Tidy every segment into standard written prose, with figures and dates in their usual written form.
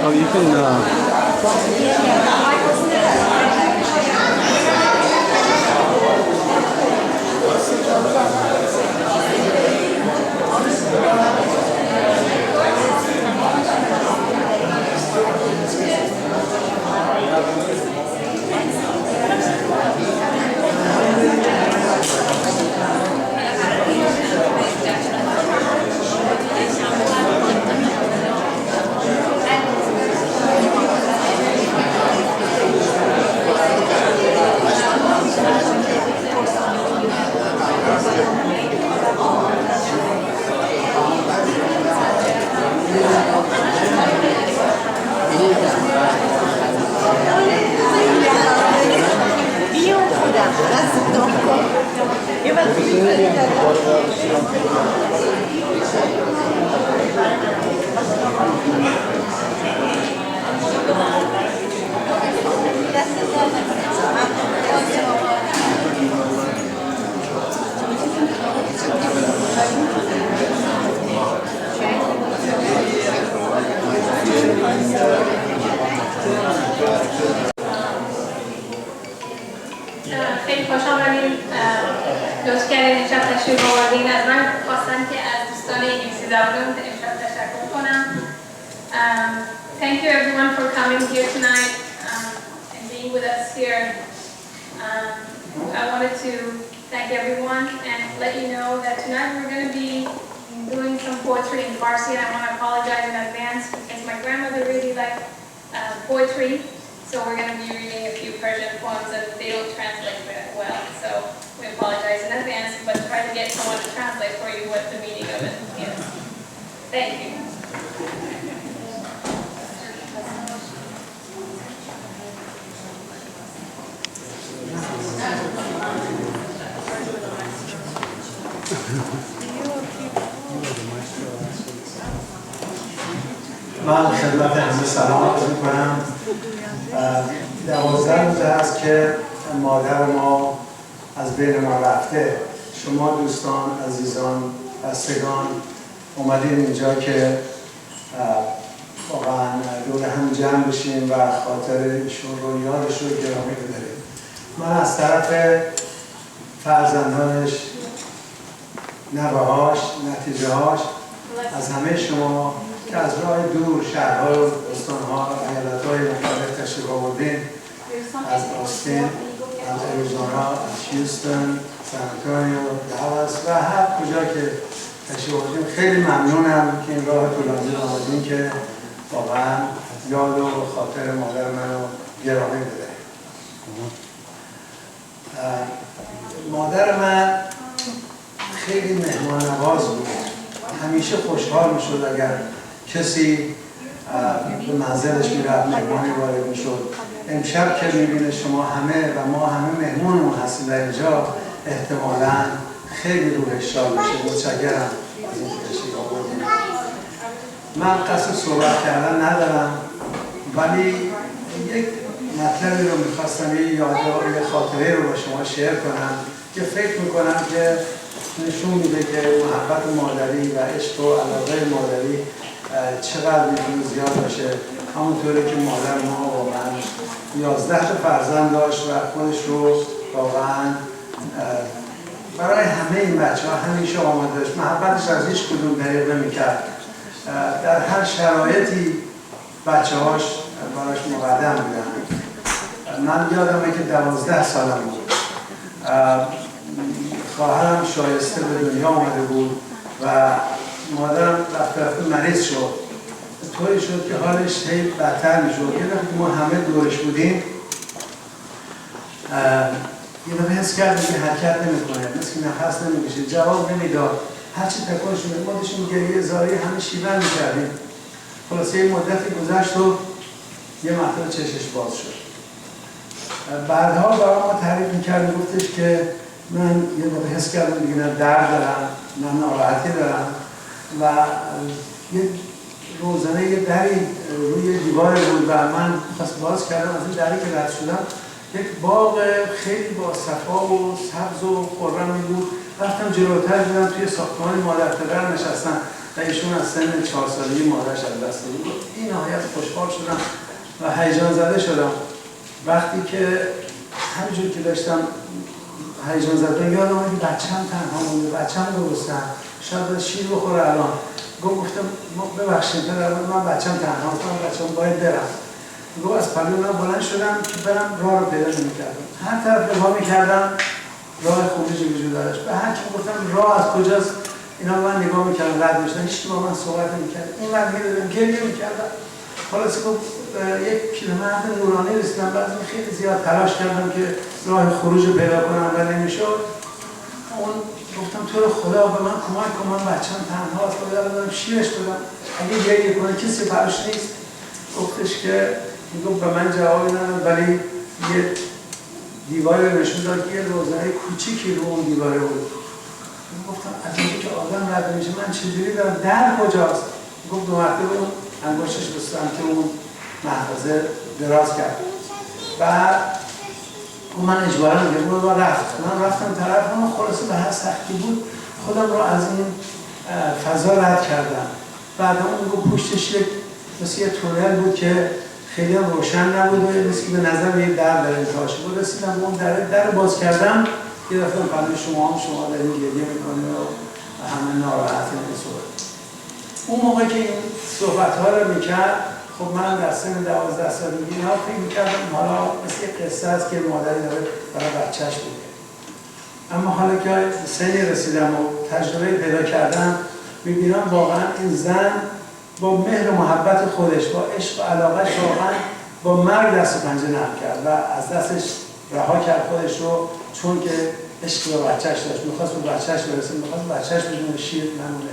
Oh, you can. خیلی خوش آمدین. لطف کردین امشب تشریف آوردین. از من خواستم که از دوستان انگلیسی زبان امشب تشکر کنم. Thank you everyone for coming here tonight and being with us here. I wanted to thank everyone and let you know that tonight we're going to be doing some poetry in Farsi, and I want to apologize in advance because my grandmother really liked poetry. So we're going to be reading a few Persian poems and they don't translate very well. So we apologize in advance, but try to get someone to translate for you what the meaning of it is. Thank you. من خدمت همه سلام عرض می‌کنم. 12 روز است که مادر ما از بین ما رفته. شما دوستان، عزیزان، بستگان اومدین اینجا که واقعا دور هم جمع بشیم و خاطر ایشون رو یادش رو گرامی بداریم. من از طرف فرزندانش، نوه‌هاش، نتیجه‌هاش از همه شما که از راه دور شهرها، استان‌ها، ایالت‌های مختلف تشریف آوردین، از آستین، از اریزونا، از هیوستن، سان آنتونیو، دالاس و هر کجا که تشریف آوردین، خیلی ممنونم که این راه طولانی رو آمدین که واقعا یاد و خاطر مادر منو گرامی بدهید. مادر من خیلی مهمان نواز بود. همیشه خوشحال میشد اگر کسی به منزلش میرفت، مهمانی وارد میشد. امشب که میبینه شما همه و ما همه مهمونمون هستیم در اینجا، احتمالاً خیلی روحش شاد میشه. متشکرم از این تشریف آوردین. من قصد صحبت کردن ندارم، ولی یک مطلبی رو میخواستم، یه یادگار، یه خاطره رو با شما شیر کنم که فکر میکنم که نشون میده که محبت مادری و عشق و علاقه مادری چقدر میتونه زیاد باشه. همونطوری که مادر ما واقعا 11 تا فرزند داشت و خودش رو واقعا برای همه این بچه ها همیشه آماده داشت. محبتش از هیچ کدوم دریغ نمی‌کرد. در هر شرایطی بچه هاش براش مقدم بودن. من یادمه که 12 سالم بود. خواهرم شایسته به دنیا آمده بود و مادرم رفته مریض شد. طوری شد که حالش هی بدتر میشد. یه دفعه ما همه دورش بودیم، یه دفعه حس کردیم که حرکت نمیکنه، مثل که نفس نمیکشه، جواب نمیداد. هرچی تکانش میداد ما داشتیم گریه زاری همه شیون میکردیم. خلاصه یه مدتی گذشت و یه مرتبه چشش باز شد. بعدها برای ما تعریف میکرد، گفتش که من یه دفعه حس کردم دیگه نه درد دارم نه ناراحتی دارم و یه روزنه یه دری روی دیوار بود و من خواست باز کردم. از این دری که رد شدم یک باغ خیلی با صفا و سبز و خرمی بود. رفتم جلوتر دیدم توی ساختمان مادر پدر نشستن. و ایشون از سن 4 سالگی مادرش از دست داده بود. این نهایت خوشحال شدم و هیجان زده شدم وقتی که همینجور که داشتم هیجان زده یادم اومد که بچه‌م تنها مونده، بچه‌م گرسنه‌ام، شاید باید شیر بخوره الان. گفتم ببخشید پدر، من بچه‌م تنهاست، من بچه‌م باید برم. گفت از پلو من بلند شدم که برم، راه رو پیدا نمی‌کردم. هر طرف نگاه می‌کردم راه خروجی وجود داشت. به هر کی گفتم راه از کجاست، اینا من نگاه می‌کردن رد می‌شدن، هیچ کی با من صحبت نمی‌کرد. اینور می‌دیدم گریه می‌کردم. خلاص گفت یک پیرمرد نورانی رسیدم، بعد خیلی زیاد تلاش کردم که راه خروج رو پیدا کنم و نمی‌شد. اون گفتم تو رو خدا به من کمک کن، من بچه‌م تنهاست، باید بدم شیرش بدم، اگه گریه کنه کسی براش نیست. گفتش که میگفت به من جواب نداد، ولی یه دیواری رو نشون داد که یه روزنه کوچیکی رو اون دیواره بود. گفتم از اینجا که آدم رد میشه من چجوری برم، در کجاست؟ گفت دو مرتبه اون انگشتش به سمت اون محفظه دراز کرد. بعد من اجبارا میگم رو من رفتم طرف، اما خلاصه به هر سختی بود خودم رو از این فضا رد کردم. بعد اون گفت پشتش مثل یه تونل بود که خیلی هم روشن نبود و مثل که به نظر یه در انتهاش بود. رسیدم به اون در باز کردم، یه دفعه پلوی شما دارین گریه میکنه و همه ناراحت می‌شد. اون موقع که این صحبت‌ها رو میکرد، خب من در سن 12 سالگی اینا فکر میکردم حالا مثل یه قصه است که مادری داره برای بچهش بوده. اما حالا که سنی رسیدم و تجربه پیدا کردم، میبینم واقعا این زن با مهر و محبت خودش، با عشق و علاقهش واقعا با مرگ دست و پنجه نرم کرد و از دستش رها کرد خودش رو، چون که عشق به بچهش داشت، میخواست به بچهش برسه، میخواست بچهش بدون شیر نمونه.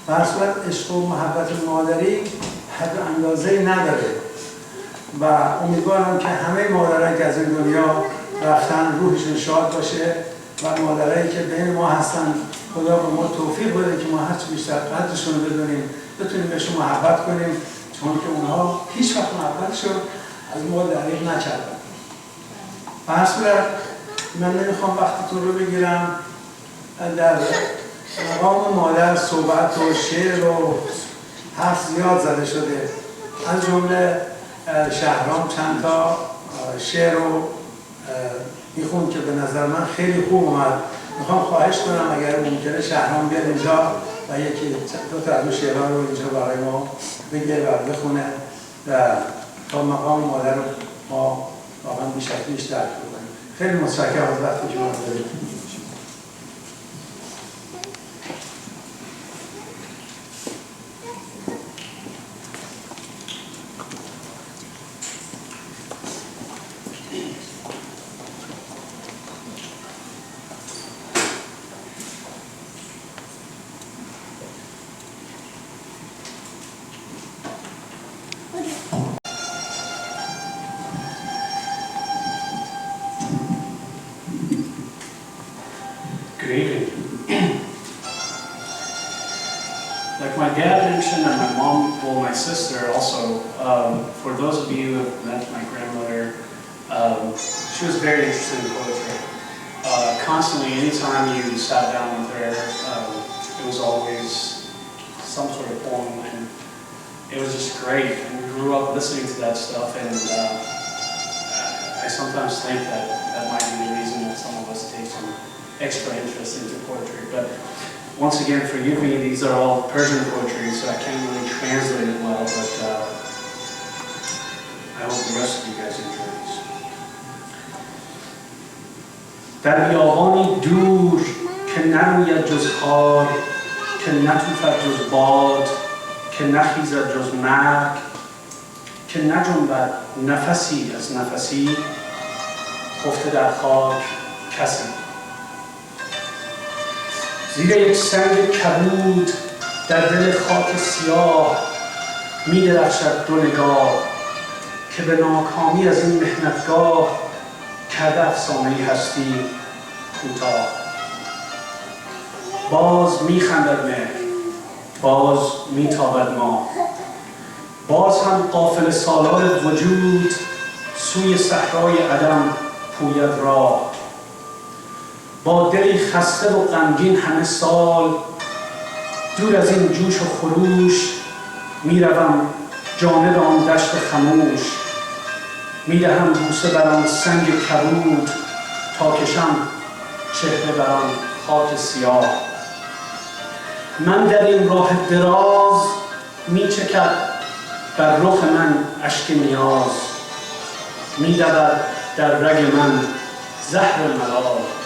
به هر صورت عشق و محبت مادری حد و اندازه‌ای نداره و امیدوارم که همه مادرایی که از این دنیا رفتن روحشون شاد باشه و مادرایی که بین ما هستن خدا به ما توفیق بده که ما هرچی بیشتر قدرشون رو بدونیم، بتونیم بهشون محبت کنیم، چون که اونها هیچ وقت محبتشون از ما دریغ نکردن. به هر صورت من نمیخوام وقتتون رو بگیرم. در مقام مادر صحبت و شعر و حرف زیاد زده شده، از جمله شهرام چند تا شعر رو میخوند که به نظر من خیلی خوب اومد. میخوام خواهش کنم اگر ممکنه شهرام بیاد اینجا و یکی دو تا از اون شعرها رو اینجا برای ما بگه و بخونه و تا مقام مادر رو ما واقعا بیش درک کنیم. خیلی متشکرم از وقتی که ما دارید. Like my dad mentioned and my mom, well my sister also, for those of you who have met my grandmother, she was very interested in poetry. Constantly, anytime you sat down with her, it was always some sort of poem, and it was just great. And we grew up listening to that stuff, and I sometimes think that that might be the reason that some of us take some extra interest into poetry. But once again, forgive me, these are all Persian poetry, so I can't really translate it well, but I hope the rest of you guys enjoy these. در بیابانی دور که نروید جز خار، که نتوفد جز باد، که نخیزد جز مرگ، که نجنبد نفسی از نفسی، خفته در خاک کسی. زیر یک سنگ کبود در دل خاک سیاه می درخشد دو نگاه، که به ناکامی از این محنتگاه کرده افسانه هستی کوتاه. باز می خندد مهر، باز می تابد ماه، باز هم قافله سالار وجود سوی صحرای عدم پوید راه. با دلی خسته و غمگین همه سال دور از این جوش و خروش میروم جانب آن دشت خموش، میدهم بوسه بر آن سنگ کبود تا کشم چهره بر آن خاک سیاه. من در این راه دراز میچکد بر رخ من اشک نیاز، میدود در رگ من زهر ملال.